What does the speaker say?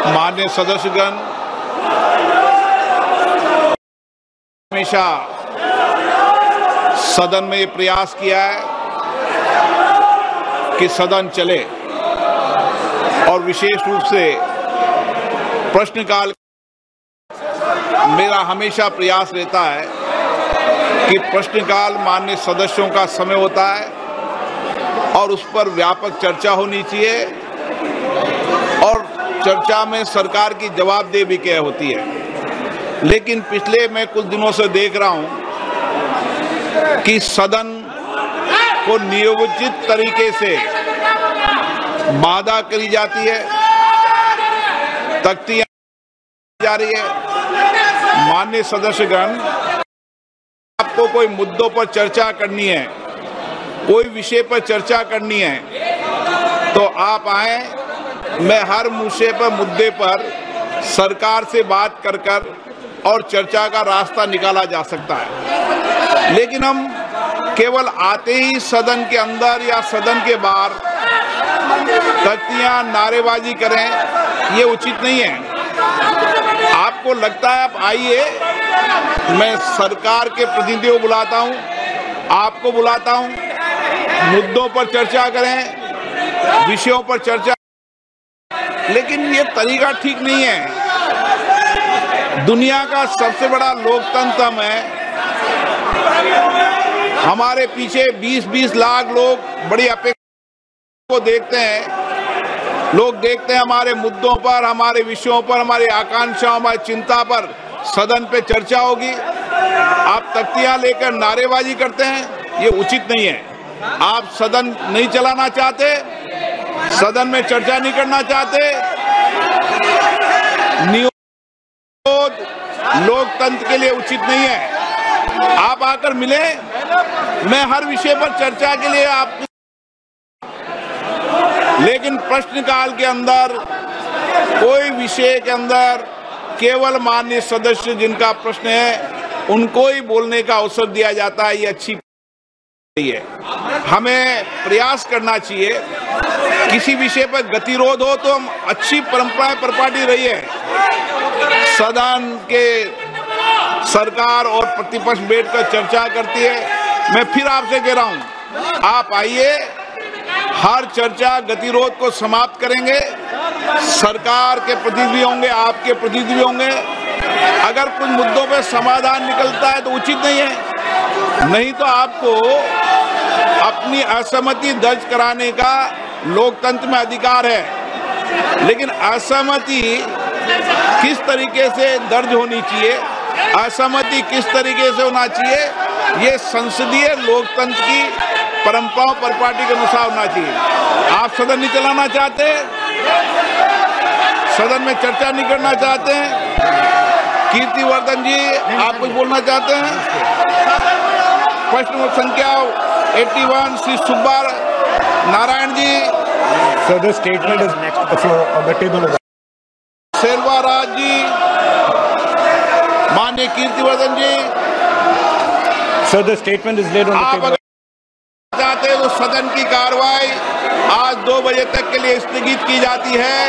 माननीय सदस्यगण, हमेशा सदन में ये प्रयास किया है कि सदन चले और विशेष रूप से प्रश्नकाल मेरा हमेशा प्रयास रहता है कि प्रश्नकाल माननीय सदस्यों का समय होता है और उस पर व्यापक चर्चा होनी चाहिए और चर्चा में सरकार की जवाबदेही भी क्या होती है। लेकिन पिछले मैं कुछ दिनों से देख रहा हूं कि सदन को नियोजित तरीके से बाधा करी जाती है, तख्तियां जा रही है। माननीय सदस्यगण, आपको कोई मुद्दों पर चर्चा करनी है, कोई विषय पर चर्चा करनी है तो आप आए, मैं हर मुद्दे पर सरकार से बात कर और चर्चा का रास्ता निकाला जा सकता है। लेकिन हम केवल आते ही सदन के अंदर या सदन के बाहर तख्तियां नारेबाजी करें, ये उचित नहीं है। आपको लगता है आप आइए, मैं सरकार के प्रतिनिधियों को बुलाता हूं, आपको बुलाता हूं, मुद्दों पर चर्चा करें, विषयों पर चर्चा, लेकिन ये तरीका ठीक नहीं है। दुनिया का सबसे बड़ा लोकतंत्र है, हमारे पीछे 20-20 लाख लोग बड़ी अपेक्षा को देखते हैं। लोग देखते हैं हमारे मुद्दों पर, हमारे विषयों पर, हमारी आकांक्षाओं, हमारी चिंता पर सदन पे चर्चा होगी। आप तख्तियां लेकर नारेबाजी करते हैं, ये उचित नहीं है। आप सदन नहीं चलाना चाहते, सदन में चर्चा नहीं करना चाहते, नियोजित लोकतंत्र के लिए उचित नहीं है। आप आकर मिले, मैं हर विषय पर चर्चा के लिए आप, लेकिन प्रश्नकाल के अंदर कोई विषय के अंदर केवल माननीय सदस्य जिनका प्रश्न है उनको ही बोलने का अवसर दिया जाता है, ये अच्छी है। हमें प्रयास करना चाहिए, किसी विषय पर गतिरोध हो तो हम अच्छी परंपराएं परिपाटी रही है, सदन के सरकार और प्रतिपक्ष बैठकर चर्चा करती है। मैं फिर आपसे कह रहा हूं, आप आइए, हर चर्चा गतिरोध को समाप्त करेंगे, सरकार के प्रतिनिधि होंगे, आपके प्रतिनिधि होंगे। अगर कुछ मुद्दों पर समाधान निकलता है तो उचित नहीं है, नहीं तो आपको अपनी असहमति दर्ज कराने का लोकतंत्र में अधिकार है। लेकिन असहमति किस तरीके से दर्ज होनी चाहिए, असहमति किस तरीके से होना चाहिए, ये संसदीय लोकतंत्र की परंपराओं परिपाटी के अनुसार होना चाहिए। आप सदन नहीं चलाना चाहते, सदन में चर्चा नहीं करना चाहते हैं। कीर्तिवर्धन जी, आप कुछ बोलना चाहते हैं? प्रश्न संख्या 81 Shri Subba Narayan ji. So the statement is next to the floor on the table. Selvaraj जी, माननीय कीर्तिवर्धन जी। So the statement is laid on the table. आप चाहते हैं तो सदन की कार्रवाई आज 2 बजे तक के लिए स्थगित की जाती है।